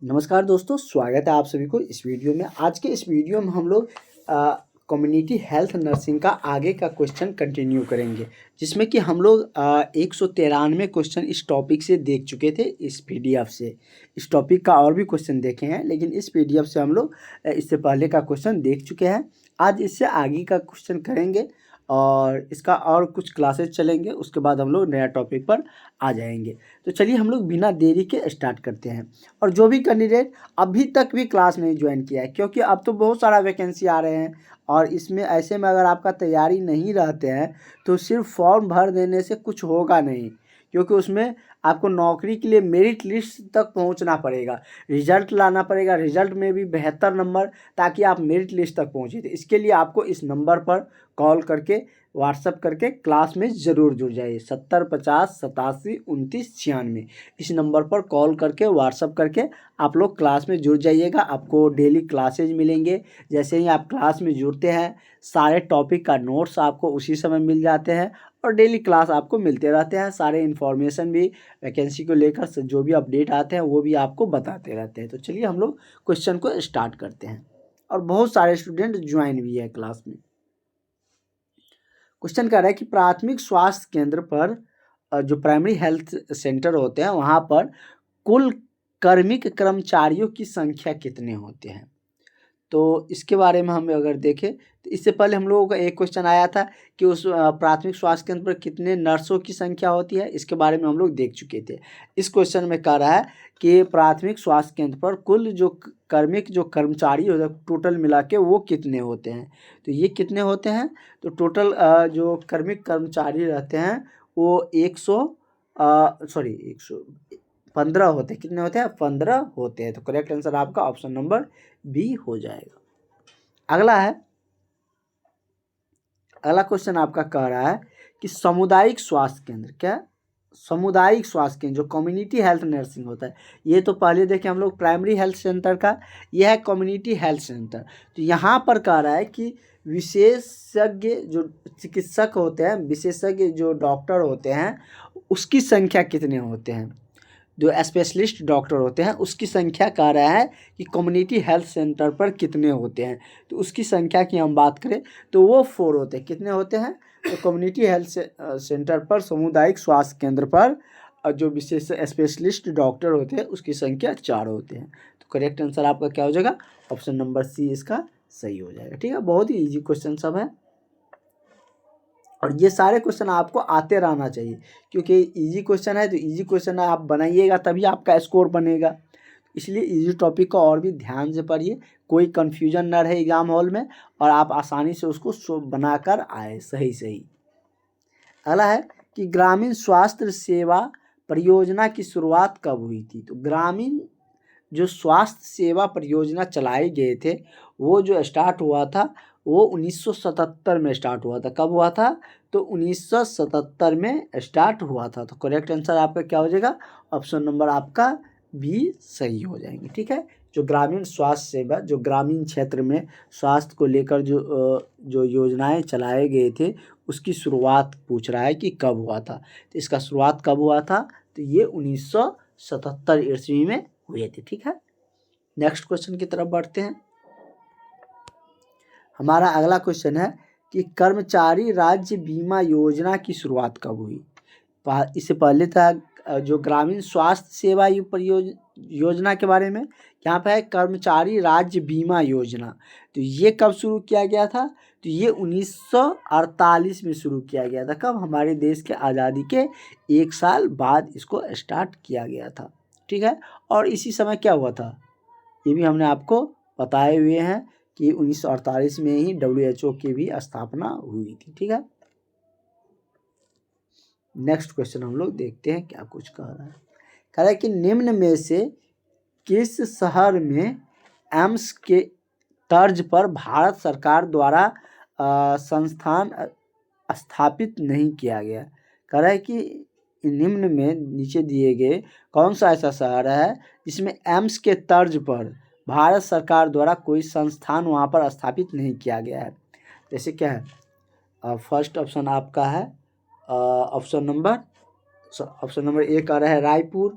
नमस्कार दोस्तों, स्वागत है आप सभी को इस वीडियो में। आज के इस वीडियो में हम लोग कम्युनिटी हेल्थ नर्सिंग का आगे का क्वेश्चन कंटिन्यू करेंगे, जिसमें कि हम लोग 193 क्वेश्चन इस टॉपिक से देख चुके थे। इस पीडीएफ से इस टॉपिक का और भी क्वेश्चन देखे हैं, लेकिन इस पीडीएफ से हम लोग इससे पहले का क्वेश्चन देख चुके हैं। आज इससे आगे का क्वेश्चन करेंगे और इसका और कुछ क्लासेस चलेंगे, उसके बाद हम लोग नया टॉपिक पर आ जाएंगे। तो चलिए हम लोग बिना देरी के स्टार्ट करते हैं। और जो भी कैंडिडेट अभी तक भी क्लास नहीं ज्वाइन किया है, क्योंकि अब तो बहुत सारा वैकेंसी आ रहे हैं और इसमें ऐसे में अगर आपका तैयारी नहीं रहते हैं तो सिर्फ फॉर्म भर देने से कुछ होगा नहीं, क्योंकि उसमें आपको नौकरी के लिए मेरिट लिस्ट तक पहुंचना पड़ेगा, रिजल्ट लाना पड़ेगा, रिजल्ट में भी बेहतर नंबर, ताकि आप मेरिट लिस्ट तक पहुंचे। तो इसके लिए आपको इस नंबर पर कॉल करके व्हाट्सअप करके क्लास में ज़रूर जुड़ जाइए। 70 50 87 29 96 इस नंबर पर कॉल करके व्हाट्सअप करके आप लोग क्लास में जुड़ जाइएगा। आपको डेली क्लासेज मिलेंगे। जैसे ही आप क्लास में जुड़ते हैं, सारे टॉपिक का नोट्स आपको उसी समय मिल जाते हैं और डेली क्लास आपको मिलते रहते हैं। सारे इन्फॉर्मेशन भी वैकेंसी को लेकर जो भी अपडेट आते हैं वो भी आपको बताते रहते हैं। तो चलिए हम लोग क्वेश्चन को स्टार्ट करते हैं। और बहुत सारे स्टूडेंट ज्वाइन भी है क्लास में। क्वेश्चन कह रहा है कि प्राथमिक स्वास्थ्य केंद्र पर जो प्राइमरी हेल्थ सेंटर होते हैं वहाँ पर कुल कार्मिक कर्मचारियों की संख्या कितने होते हैं। तो इसके बारे में हम अगर देखें तो इससे पहले हम लोगों का एक क्वेश्चन आया था कि उस प्राथमिक स्वास्थ्य केंद्र पर कितने नर्सों की संख्या होती है। इसके बारे में हम लोग देख चुके थे। इस क्वेश्चन में कह रहा है कि प्राथमिक स्वास्थ्य केंद्र पर कुल जो कार्मिक जो कर्मचारी होते हैं टोटल मिला के वो कितने होते हैं। तो ये कितने होते हैं, तो टोटल जो कार्मिक कर्मचारी रहते हैं वो 115 होते हैं। कितने होते हैं? 15 होते हैं। तो करेक्ट आंसर आपका ऑप्शन नंबर बी हो जाएगा। अगला क्वेश्चन आपका कह रहा है कि सामुदायिक स्वास्थ्य केंद्र, क्या सामुदायिक स्वास्थ्य केंद्र जो कम्युनिटी हेल्थ नर्सिंग होता है, ये तो पहले देखें हम लोग प्राइमरी हेल्थ सेंटर का, यह है कम्युनिटी हेल्थ सेंटर। तो यहाँ पर कह रहा है कि विशेषज्ञ जो चिकित्सक होते हैं, विशेषज्ञ जो डॉक्टर होते हैं, उसकी संख्या कितने होते हैं। जो स्पेशलिस्ट डॉक्टर होते हैं उसकी संख्या कह रहा है कि कम्युनिटी हेल्थ सेंटर पर कितने होते हैं। तो उसकी संख्या की हम बात करें तो वो 4 होते हैं। कितने होते हैं? तो कम्युनिटी हेल्थ सेंटर पर, सामुदायिक स्वास्थ्य केंद्र पर जो विशेष स्पेशलिस्ट डॉक्टर होते हैं उसकी संख्या 4 होते हैं। तो करेक्ट आंसर आपका क्या हो जाएगा? ऑप्शन नंबर सी इसका सही हो जाएगा। ठीक है, बहुत ही ईजी क्वेश्चन सब है और ये सारे क्वेश्चन आपको आते रहना चाहिए, क्योंकि इजी क्वेश्चन है। तो इजी क्वेश्चन आप बनाइएगा तभी आपका स्कोर बनेगा। इसलिए इजी टॉपिक को और भी ध्यान से पढ़िए, कोई कन्फ्यूजन ना रहे एग्जाम हॉल में और आप आसानी से उसको बनाकर आए सही। अगला है कि ग्रामीण स्वास्थ्य सेवा परियोजना की शुरुआत कब हुई थी। तो ग्रामीण जो स्वास्थ्य सेवा परियोजना चलाए गए थे वो जो स्टार्ट हुआ था वो 1977 में स्टार्ट हुआ था। कब हुआ था? तो 1977 में स्टार्ट हुआ था। तो करेक्ट आंसर आपका क्या हो जाएगा? ऑप्शन नंबर आपका बी सही हो जाएंगे। ठीक है, जो ग्रामीण स्वास्थ्य सेवा, जो ग्रामीण क्षेत्र में स्वास्थ्य को लेकर जो योजनाएं चलाए गए थे उसकी शुरुआत पूछ रहा है कि कब हुआ था। तो इसका शुरुआत कब हुआ था? तो ये 1977 ईस्वी में हुए थे। ठीक है, नेक्स्ट क्वेश्चन की तरफ बढ़ते हैं। हमारा अगला क्वेश्चन है कि कर्मचारी राज्य बीमा योजना की शुरुआत कब हुई। इससे पहले था जो ग्रामीण स्वास्थ्य सेवा योजना के बारे में, यहाँ पे है कर्मचारी राज्य बीमा योजना। तो ये कब शुरू किया गया था? तो ये 1948 में शुरू किया गया था। कब? हमारे देश के आज़ादी के 1 साल बाद इसको स्टार्ट किया गया था। ठीक है, और इसी समय क्या हुआ था ये भी हमने आपको बताए हुए हैं कि 1948 में ही WHO की भी स्थापना हुई थी। ठीक है, नेक्स्ट क्वेश्चन हम लोग देखते हैं क्या कुछ कह रहा है। कह रहा है कि निम्न में से किस शहर में एम्स के तर्ज पर भारत सरकार द्वारा संस्थान स्थापित नहीं किया गया। कह रहा है कि निम्न में नीचे दिए गए कौन सा ऐसा शहर है जिसमें एम्स के तर्ज पर भारत सरकार द्वारा कोई संस्थान वहाँ पर स्थापित नहीं किया गया है। जैसे क्या है? फर्स्ट ऑप्शन आपका है ऑप्शन नंबर ए का रहा है रायपुर,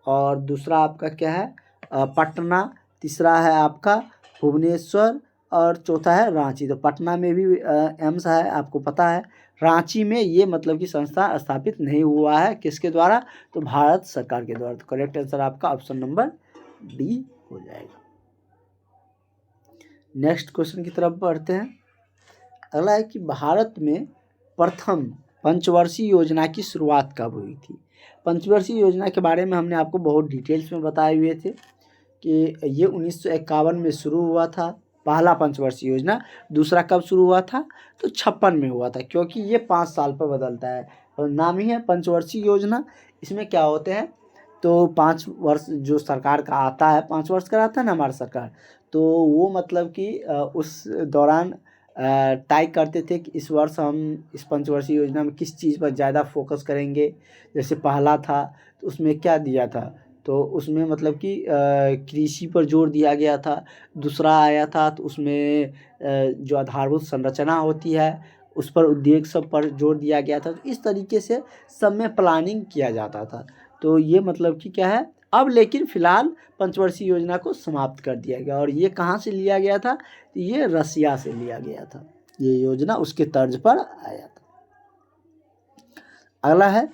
और दूसरा आपका क्या है? पटना, तीसरा है आपका भुवनेश्वर और चौथा है रांची। तो पटना में भी एम्स है, आपको पता है। रांची में ये मतलब कि संस्था स्थापित नहीं हुआ है, किसके द्वारा? तो भारत सरकार के द्वारा। तो करेक्ट आंसर आपका ऑप्शन नंबर डी हो जाएगा। नेक्स्ट क्वेश्चन की तरफ बढ़ते हैं। अगला है कि भारत में प्रथम पंचवर्षीय योजना की शुरुआत कब हुई थी? पंचवर्षीय योजना के बारे में हमने आपको बहुत डिटेल्स में बताए हुए थे कि ये 1951 में शुरू हुआ था, पहला पंचवर्षीय योजना। दूसरा कब शुरू हुआ था? तो 56 में हुआ था, क्योंकि ये 5 साल पर बदलता है और नाम ही है पंचवर्षीय योजना। इसमें क्या होते हैं, तो 5 वर्ष जो सरकार का आता है, 5 वर्ष कराता है ना हमारा सरकार, तो वो मतलब कि उस दौरान तय करते थे कि इस वर्ष हम इस पंचवर्षीय योजना में किस चीज़ पर ज़्यादा फोकस करेंगे। जैसे पहला था तो उसमें क्या दिया था, तो उसमें मतलब कि कृषि पर जोर दिया गया था। दूसरा आया था तो उसमें जो आधारभूत संरचना होती है उस पर, उद्योग सब पर जोर दिया गया था। तो इस तरीके से सब में प्लानिंग किया जाता था। तो ये मतलब कि क्या है, अब लेकिन फ़िलहाल पंचवर्षीय योजना को समाप्त कर दिया गया। और ये कहाँ से लिया गया था? तो ये रसिया से लिया गया था, ये योजना उसके तर्ज पर आया था। अगला है,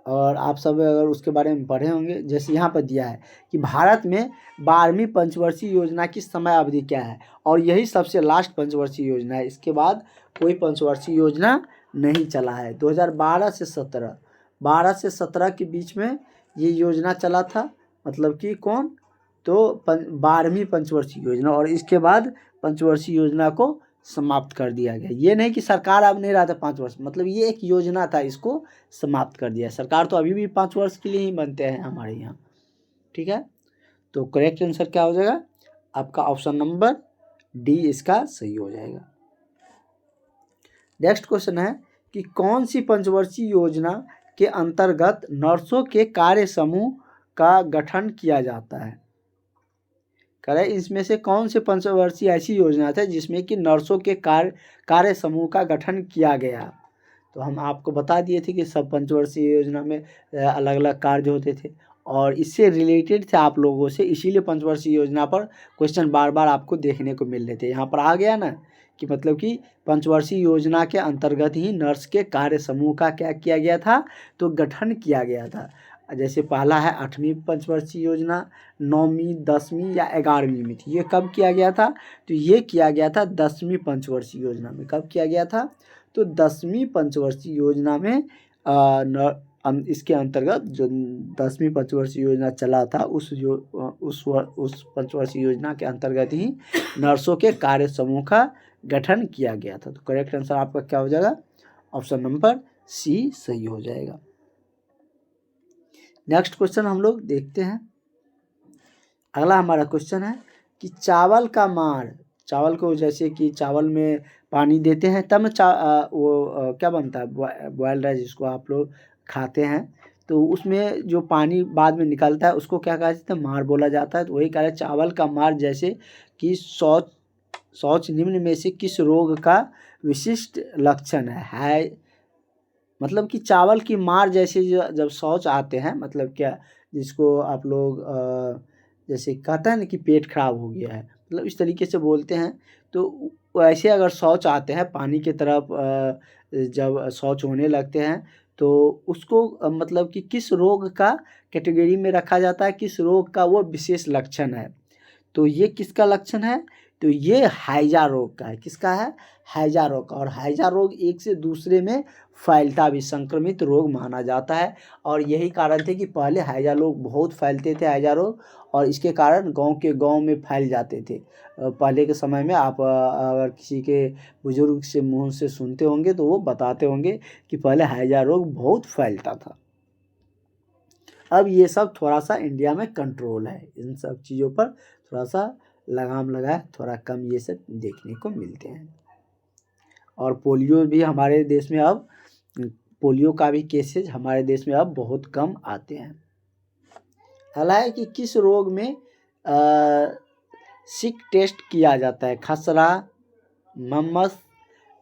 और आप सब अगर उसके बारे में पढ़े होंगे, जैसे यहाँ पर दिया है कि भारत में 12वीं पंचवर्षीय योजना की समय अवधि क्या है, और यही सबसे लास्ट पंचवर्षीय योजना है। इसके बाद कोई पंचवर्षीय योजना नहीं चला है। 2012 से 17, 12 से 17 के बीच में ये योजना चला था, मतलब कि कौन, तो 12वीं पंचवर्षीय योजना। और इसके बाद पंचवर्षीय योजना को समाप्त कर दिया गया। ये नहीं कि सरकार अब नहीं रहा था 5 वर्ष, मतलब ये एक योजना था, इसको समाप्त कर दिया। सरकार तो अभी भी 5 वर्ष के लिए ही बनते हैं हमारे यहाँ, ठीक है। तो करेक्ट आंसर क्या हो जाएगा आपका? ऑप्शन नंबर डी इसका सही हो जाएगा। नेक्स्ट क्वेश्चन है कि कौन सी पंचवर्षीय योजना के अंतर्गत नर्सों के कार्य समूह का गठन किया जाता है? करें, इसमें से कौन से पंचवर्षीय ऐसी योजना था जिसमें कि नर्सों के कार्य समूह का गठन किया गया? तो हम आपको बता दिए थे कि सब पंचवर्षीय योजना में अलग अलग कार्य होते थे और इससे रिलेटेड थे आप लोगों से, इसीलिए पंचवर्षीय योजना पर क्वेश्चन बार बार आपको देखने को मिल रहे थे। यहाँ पर आ गया ना कि मतलब कि पंचवर्षीय योजना के अंतर्गत ही नर्स के कार्य समूह का क्या किया गया था, तो गठन किया गया था। जैसे पहला है 8वीं पंचवर्षीय योजना, 9वीं, 10वीं या 11वीं में थी। ये कब किया गया था? तो ये किया गया था 10वीं पंचवर्षीय योजना में। कब किया गया था? तो 10वीं पंचवर्षीय योजना में इसके अंतर्गत जो 10वीं पंचवर्षीय योजना चला था उस पंचवर्षीय योजना के अंतर्गत ही नर्सों के कार्य समूह का गठन किया गया था। तो करेक्ट आंसर आपका क्या हो जाएगा? ऑप्शन नंबर सी सही हो जाएगा। नेक्स्ट क्वेश्चन हम लोग देखते हैं। अगला हमारा क्वेश्चन है कि चावल का मार, चावल को जैसे कि चावल में पानी देते हैं तब क्या बनता है, बॉयल राइस जिसको आप लोग खाते हैं, तो उसमें जो पानी बाद में निकलता है उसको क्या कहा जाता है? मार बोला जाता है। तो वही कह रहे हैं चावल का मार जैसे कि शौच निम्न में से किस रोग का विशिष्ट लक्षण है? मतलब कि चावल की मार जैसे जब शौच आते हैं, मतलब क्या, जिसको आप लोग जैसे कहते हैं ना कि पेट खराब हो गया है, मतलब इस तरीके से बोलते हैं। तो वैसे अगर शौच आते हैं पानी की तरफ, जब शौच होने लगते हैं तो उसको मतलब कि किस रोग का कैटेगरी में रखा जाता है, किस रोग का वो विशेष लक्षण है? तो ये किसका लक्षण है? तो ये हैजा रोग का है। किसका है? हैजा रोग का। और हैजा रोग एक से दूसरे में फैलता भी संक्रमित रोग माना जाता है। और यही कारण थे कि पहले हैजा रोग बहुत फैलते थे, हैजा रोग, और इसके कारण गांव में फैल जाते थे। पहले के समय में आप अगर किसी के बुजुर्ग से मुंह से सुनते होंगे तो वो बताते होंगे कि पहले हैजा रोग बहुत फैलता था। अब ये सब थोड़ा सा इंडिया में कंट्रोल है, इन सब चीज़ों पर थोड़ा सा लगाम लगा है, थोड़ा कम ये सब देखने को मिलते हैं। और पोलियो भी हमारे देश में अब, पोलियो का भी केसेज हमारे देश में अब बहुत कम आते हैं। हालांकि कि किस रोग में सिक टेस्ट किया जाता है? खसरा, मम्मस,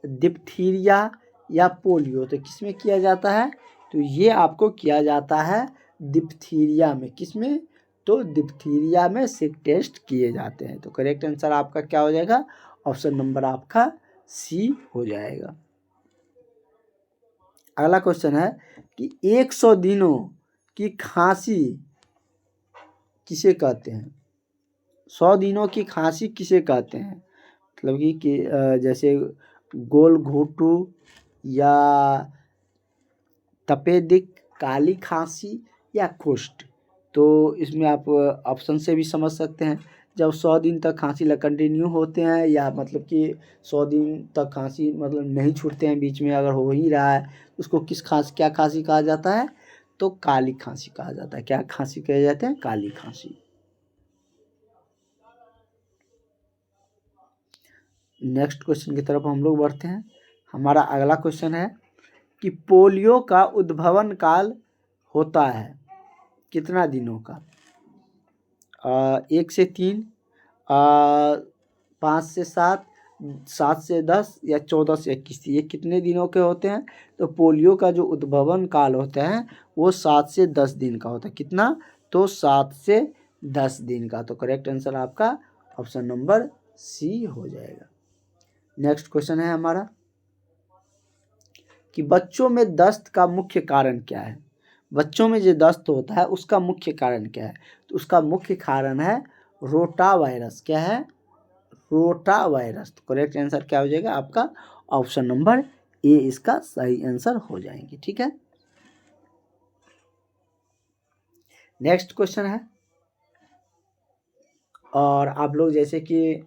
डिप्थीरिया या पोलियो? तो किस में किया जाता है? तो ये आपको किया जाता है डिप्थीरिया में, किसमें, तो डिप्थीरिया में सिक टेस्ट किए जाते हैं। तो करेक्ट आंसर आपका क्या हो जाएगा, ऑप्शन नंबर आपका सी हो जाएगा। अगला क्वेश्चन है कि 100 दिनों की खांसी किसे कहते हैं, 100 दिनों की खांसी किसे कहते हैं, मतलब कि जैसे गोल घोटू या तपेदिक, काली खांसी या कुष्ठ। तो इसमें आप ऑप्शन से भी समझ सकते हैं, जब 100 दिन तक खांसी कंटिन्यू होते हैं या मतलब कि 100 दिन तक खांसी मतलब नहीं छूटते हैं, बीच में अगर हो ही रहा है उसको क्या खांसी कहा जाता है, तो काली खांसी कहा जाता है। क्या खांसी कहे जाते हैं, काली खांसी। नेक्स्ट क्वेश्चन की तरफ हम लोग बढ़ते हैं। हमारा अगला क्वेश्चन है कि पोलियो का उद्भवन काल होता है कितना दिनों का, 1 से 3, 5 से 7, 7 से 10 या 14 से 21, ये कितने दिनों के होते हैं। तो पोलियो का जो उद्भवन काल होता है वो 7 से 10 दिन का होता है। कितना, तो 7 से 10 दिन का। तो करेक्ट आंसर आपका ऑप्शन नंबर सी हो जाएगा। नेक्स्ट क्वेश्चन है हमारा कि बच्चों में दस्त का मुख्य कारण क्या है, बच्चों में जो दस्त होता है उसका मुख्य कारण क्या है, तो उसका मुख्य कारण है रोटा वायरस। क्या है, रोटा वायरस। तो करेक्ट आंसर क्या हो जाएगा आपका, ऑप्शन नंबर ए इसका सही आंसर हो जाएंगे। ठीक है, नेक्स्ट क्वेश्चन है, और आप लोग जैसे कि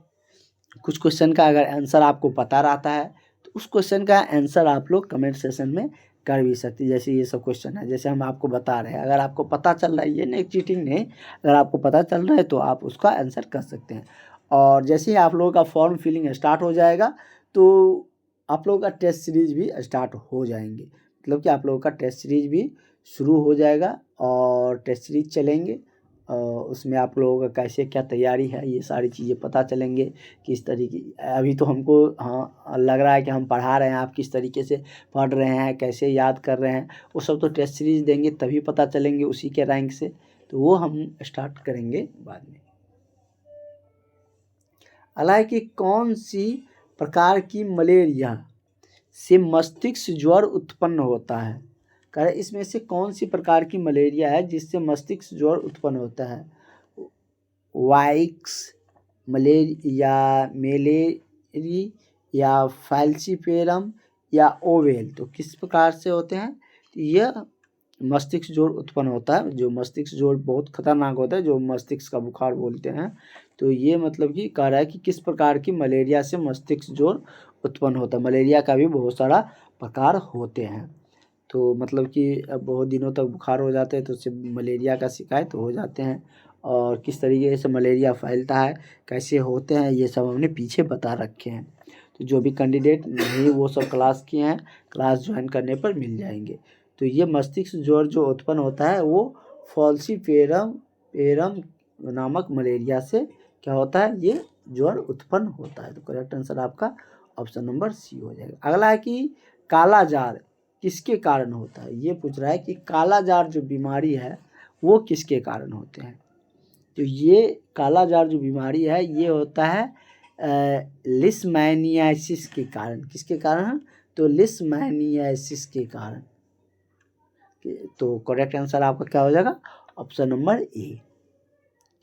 कुछ क्वेश्चन का अगर आंसर आपको पता रहता है तो उस क्वेश्चन का आंसर आप लोग कमेंट सेशन में कर भी सकते हैं। जैसे ये सब क्वेश्चन है, जैसे हम आपको बता रहे हैं, अगर आपको पता चल रहा है, ये नहीं चीटिंग नहीं, अगर आपको पता चल रहा है तो आप उसका आंसर कर सकते हैं। और जैसे ही आप लोगों का फॉर्म फिलिंग स्टार्ट हो जाएगा तो आप लोगों का टेस्ट सीरीज भी स्टार्ट हो जाएंगे, मतलब कि आप लोगों का टेस्ट सीरीज भी शुरू हो जाएगा और टेस्ट सीरीज चलेंगे। उसमें आप लोगों का कैसे क्या तैयारी है ये सारी चीज़ें पता चलेंगे, किस तरीके, अभी तो हमको हाँ लग रहा है कि हम पढ़ा रहे हैं, आप किस तरीके से पढ़ रहे हैं, कैसे याद कर रहे हैं, वो सब तो टेस्ट सीरीज देंगे तभी पता चलेंगे उसी के रैंक से, तो वो हम स्टार्ट करेंगे बाद में। हालांकि कौन सी प्रकार की मलेरिया से मस्तिष्क ज्वर उत्पन्न होता है, कह रहे इसमें से कौन सी प्रकार की मलेरिया है जिससे मस्तिष्क ज्वर उत्पन्न होता है, वाइक्स मलेरिया, मेलेरी या फैल्सीपेरम या ओवेल। तो किस प्रकार से होते हैं, यह मस्तिष्क ज्वर उत्पन्न होता है, जो मस्तिष्क ज्वर बहुत खतरनाक होता है, जो मस्तिष्क का बुखार बोलते हैं। तो ये मतलब कि कह रहा है कि किस प्रकार की मलेरिया से मस्तिष्क ज्वर उत्पन्न होता है। मलेरिया का भी बहुत सारा प्रकार होते हैं, तो मतलब कि बहुत दिनों तक बुखार हो जाते हैं तो उससे मलेरिया का शिकायत हो जाते हैं। और किस तरीके से मलेरिया फैलता है, कैसे होते हैं, ये सब हमने पीछे बता रखे हैं। तो जो भी कैंडिडेट नहीं वो सब क्लास किए हैं, क्लास ज्वाइन करने पर मिल जाएंगे। तो ये मस्तिष्क ज्वर जो उत्पन्न होता है वो फॉल्सीपेरम पेरम नामक मलेरिया से क्या होता है, ये ज्वर उत्पन्न होता है। तो करेक्ट आंसर आपका ऑप्शन नंबर सी हो जाएगा। अगला है कि काला जार किसके कारण होता है, ये पूछ रहा है कि काला जार जो बीमारी है वो किसके कारण होते हैं। तो ये काला जार जो बीमारी है ये होता है लिस्मैनियासिस के कारण। किसके कारण, तो लिस्मैनियासिस के कारण। तो करेक्ट आंसर आपका क्या हो जाएगा, ऑप्शन नंबर ए।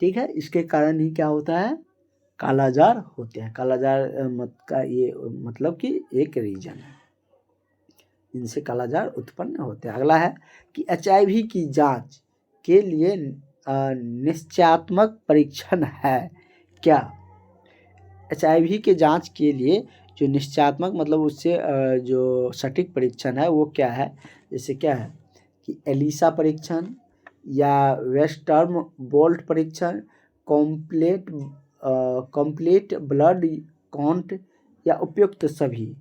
ठीक है, इसके कारण ही क्या होता है, काला जार होते हैं। काला जार का ये मतलब कि एक रीजन है, इनसे काला जार उत्पन्न होते हैं। अगला है कि HIV की जांच के लिए निश्चयात्मक परीक्षण है क्या। HIV के जांच के लिए जो निश्चयात्मक मतलब उससे जो सटीक परीक्षण है वो क्या है, जैसे क्या है कि एलिसा परीक्षण या वेस्टर्म बोल्ट परीक्षण, कंप्लीट ब्लड काउंट या उपयुक्त सभी।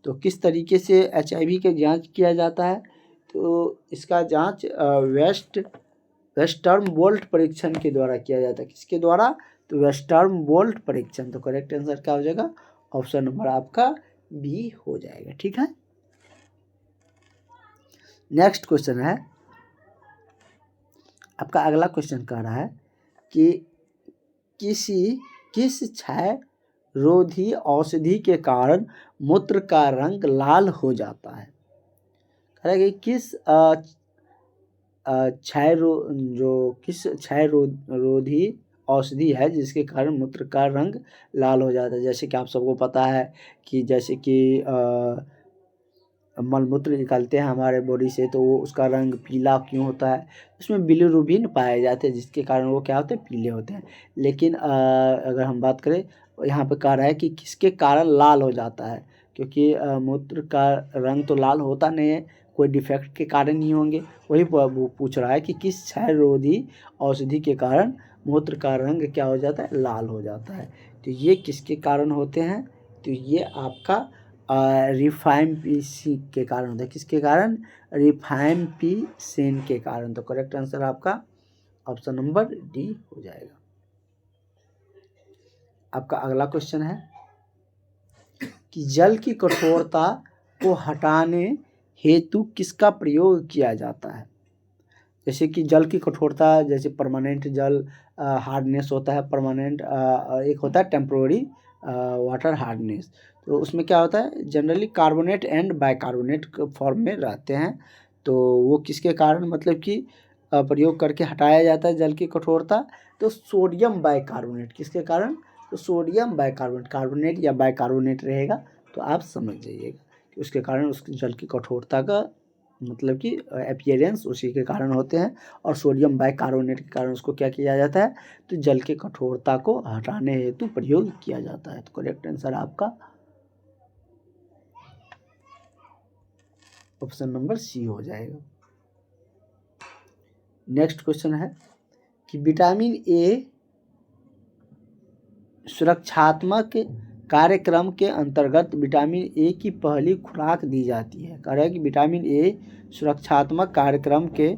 तो किस तरीके से HIV के जांच किया जाता है, तो इसका जांच वेस्टर्म बोल्ट परीक्षण के द्वारा किया जाता है। किसके द्वारा, तो वेस्टर्म बोल्ट परीक्षण। तो करेक्ट आंसर क्या हो जाएगा, ऑप्शन नंबर आपका बी हो जाएगा। ठीक है, नेक्स्ट क्वेश्चन है आपका अगला क्वेश्चन कह रहा है कि किस क्षय रोधी औषधि के कारण मूत्र का रंग लाल हो जाता है। कह रहा है कि किस क्षय रोधी औषधि है जिसके कारण मूत्र का रंग लाल हो जाता है। जैसे कि आप सबको पता है कि जैसे कि मलमूत्र निकलते हैं हमारे बॉडी से, तो वो उसका रंग पीला क्यों होता है, उसमें बिलिरुबिन पाए जाते हैं जिसके कारण वो क्या होते हैं, पीले होते हैं। लेकिन अगर हम बात करें, यहाँ पे कह रहा है कि किसके कारण लाल हो जाता है, क्योंकि मूत्र का रंग तो लाल होता नहीं है, कोई डिफेक्ट के कारण नहीं होंगे। वही वो पूछ रहा है कि किस क्षय रोधी औषधि के कारण मूत्र का रंग क्या हो जाता है, लाल हो जाता है। तो ये किसके कारण होते हैं, तो ये आपका रिफाइम्पिसिन के कारण होता है। किसके कारण, रिफाइम्पिसिन के कारण। तो करेक्ट आंसर आपका ऑप्शन नंबर डी हो जाएगा। आपका अगला क्वेश्चन है कि जल की कठोरता को हटाने हेतु किसका प्रयोग किया जाता है। जैसे कि जल की कठोरता, जैसे परमानेंट जल हार्डनेस होता है, परमानेंट एक होता है टेम्प्रोरी वाटर हार्डनेस। तो उसमें क्या होता है, generally carbonate and bicarbonate form में रहते हैं। तो वो किसके कारण मतलब कि प्रयोग करके हटाया जाता है जल की कठोरता, तो सोडियम बाइकार्बोनेट। किसके कारण, तो सोडियम बाइकार्बोनेट, कार्बोनेट या बाइकार्बोनेट रहेगा तो आप समझ जाइएगा कि उसके कारण उस जल की कठोरता का मतलब कि अपीयरेंस उसी के कारण होते हैं, और सोडियम बाइकार्बोनेट के कारण उसको क्या किया जाता है, तो जल की कठोरता को हटाने हेतु प्रयोग किया जाता है। तो करेक्ट आंसर आपका ऑप्शन नंबर सी हो जाएगा। नेक्स्ट क्वेश्चन है कि विटामिन ए सुरक्षात्मक कार्यक्रम के अंतर्गत विटामिन ए की पहली खुराक दी जाती है। कह रहा है कि विटामिन ए सुरक्षात्मक कार्यक्रम के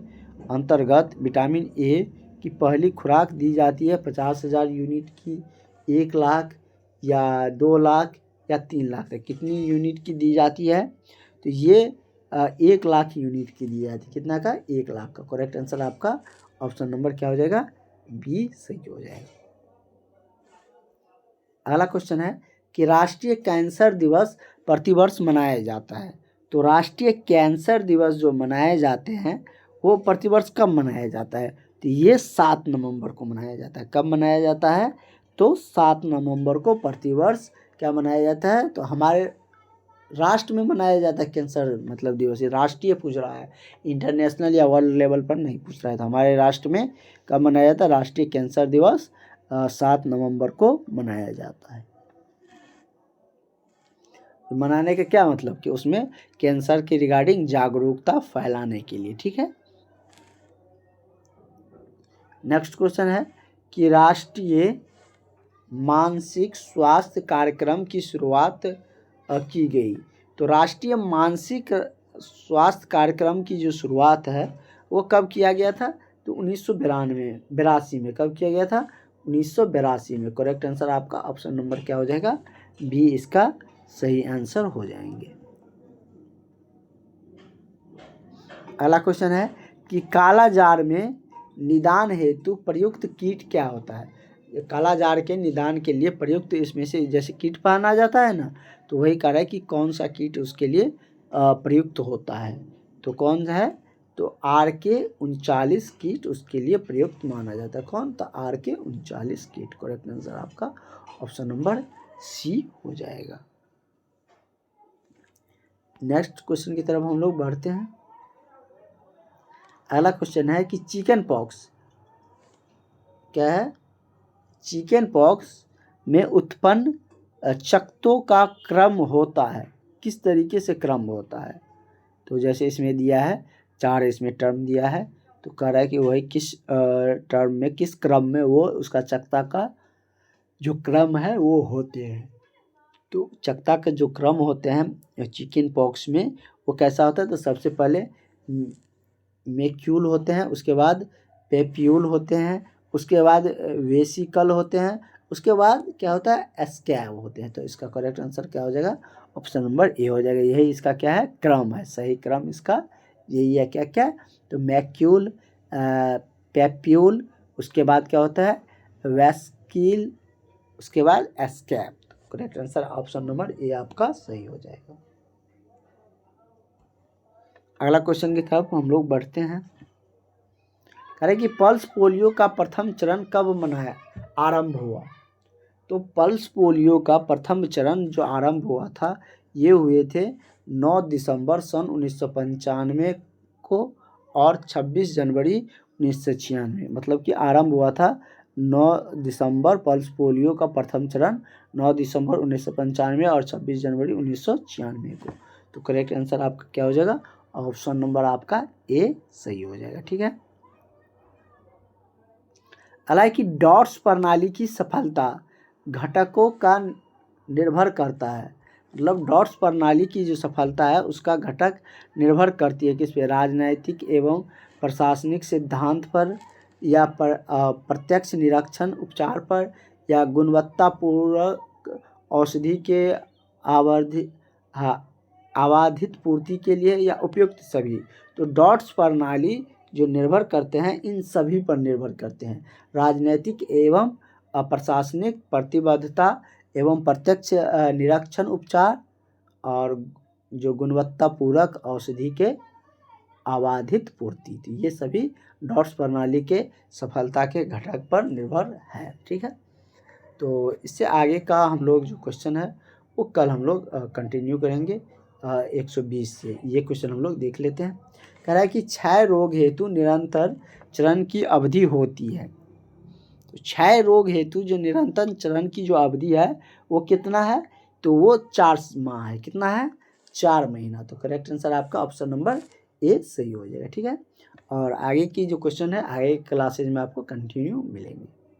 अंतर्गत विटामिन ए की पहली खुराक दी जाती है 50,000 यूनिट की, 1 लाख या 2 लाख या 3 लाख तक। कितनी यूनिट की दी जाती है, तो ये 1 लाख यूनिट की दी जाती है। कितना का, 1 लाख का। करेक्ट आंसर आपका ऑप्शन नंबर क्या हो जाएगा, बी सही हो जाएगा। अगला क्वेश्चन है कि राष्ट्रीय कैंसर दिवस प्रतिवर्ष मनाया जाता है। तो राष्ट्रीय कैंसर दिवस जो मनाए जाते हैं वो प्रतिवर्ष कब मनाया जाता है, तो ये 7 नवंबर को मनाया जाता है। कब मनाया जाता है, तो 7 नवंबर को प्रतिवर्ष क्या मनाया जाता है, तो हमारे राष्ट्र में मनाया जाता है कैंसर मतलब दिवस। ये राष्ट्रीय पूछ रहा है, इंटरनेशनल या वर्ल्ड लेवल पर नहीं पूछ रहा है। तो हमारे राष्ट्र में कब मनाया जाता है, राष्ट्रीय कैंसर दिवस 7 नवंबर को मनाया जाता है। मनाने का क्या मतलब कि उसमें कैंसर के रिगार्डिंग जागरूकता फैलाने के लिए। ठीक है। नेक्स्ट क्वेश्चन है कि राष्ट्रीय मानसिक स्वास्थ्य कार्यक्रम की शुरुआत की गई। तो राष्ट्रीय मानसिक स्वास्थ्य कार्यक्रम की जो शुरुआत है वो कब किया गया था, तो 1982 में। कब किया गया था, 1982 में। करेक्ट आंसर आपका ऑप्शन नंबर क्या हो जाएगा, बी इसका सही आंसर हो जाएंगे। अगला क्वेश्चन है कि काला जार में निदान हेतु प्रयुक्त कीट क्या होता है। काला जार के निदान के लिए प्रयुक्त इसमें से जैसे कीट पहना जाता है ना, तो वही कह रहा है कि कौन सा कीट उसके लिए प्रयुक्त होता है। तो कौन सा है, तो RK39 कीट उसके लिए प्रयुक्त माना जाता है। कौन, तो RK39 कीट। करेक्ट आंसर आपका ऑप्शन नंबर सी हो जाएगा। नेक्स्ट क्वेश्चन की तरफ हम लोग बढ़ते हैं। अगला क्वेश्चन है कि चिकन पॉक्स क्या है, चिकन पॉक्स में उत्पन्न चकत्तों का क्रम होता है, किस तरीके से क्रम होता है। तो जैसे इसमें दिया है 4 इसमें टर्म दिया है, तो कह रहा है कि वही किस टर्म में, किस क्रम में वो उसका चकत्ता का जो क्रम है वो होते हैं। तो चकत्ता के जो क्रम होते हैं चिकन पॉक्स में वो कैसा होता है, तो सबसे पहले मेक्यूल होते हैं, उसके बाद पेप्यूल होते हैं, उसके बाद वेसिकल होते हैं, उसके बाद क्या होता है, स्कैब होते हैं। तो इसका करेक्ट आंसर क्या हो जाएगा, ऑप्शन नंबर ए हो जाएगा। यही इसका क्या है, क्रम है, सही क्रम इसका यही है। क्या क्या, तो मैक्यूल, पैप्यूल, उसके बाद क्या होता है वेस्किल, उसके बाद escape. Correct answer option number A आपका सही हो जाएगा। अगला क्वेश्चन की तरफ हम लोग बढ़ते हैं। कह रहे कि पल्स पोलियो का प्रथम चरण कब मनाया आरंभ हुआ। तो पल्स पोलियो का प्रथम चरण जो आरंभ हुआ था ये हुए थे 9 दिसंबर सन 1995 को और 26 जनवरी 1996, मतलब कि आरंभ हुआ था 9 दिसंबर पल्स पोलियो का प्रथम चरण 9 दिसंबर 1995 और 26 जनवरी 1996 को। तो करेक्ट आंसर आपका क्या हो जाएगा, ऑप्शन नंबर आपका ए सही हो जाएगा। ठीक है। हालांकि डॉट्स प्रणाली की सफलता घटकों का निर्भर करता है, मतलब डॉट्स प्रणाली की जो सफलता है उसका घटक निर्भर करती है किस पे, राजनैतिक एवं प्रशासनिक सिद्धांत पर या प्रत्यक्ष निरीक्षण उपचार पर या गुणवत्तापूर्वक औषधि के आबाधित पूर्ति के लिए या उपयुक्त सभी। तो डॉट्स प्रणाली जो निर्भर करते हैं इन सभी पर निर्भर करते हैं, राजनैतिक एवं प्रशासनिक प्रतिबद्धता एवं प्रत्यक्ष निरीक्षण उपचार और जो गुणवत्तापूर्वक औषधि के आबाधित पूर्ति। तो ये सभी डॉट्स प्रणाली के सफलता के घटक पर निर्भर है। ठीक है। तो इससे आगे का हम लोग जो क्वेश्चन है वो कल हम लोग कंटिन्यू करेंगे 120 से। ये क्वेश्चन हम लोग देख लेते हैं। कह रहा है कि क्षय रोग हेतु निरंतर चरण की अवधि होती है। तो क्षय रोग हेतु जो निरंतर चरण की जो अवधि है वो कितना है, तो वो 4 माह है। कितना है, 4 महीना। तो करेक्ट आंसर आपका ऑप्शन नंबर ए सही हो जाएगा। ठीक है। और आगे की जो क्वेश्चन है आगे क्लासेज में आपको कंटिन्यू मिलेंगे।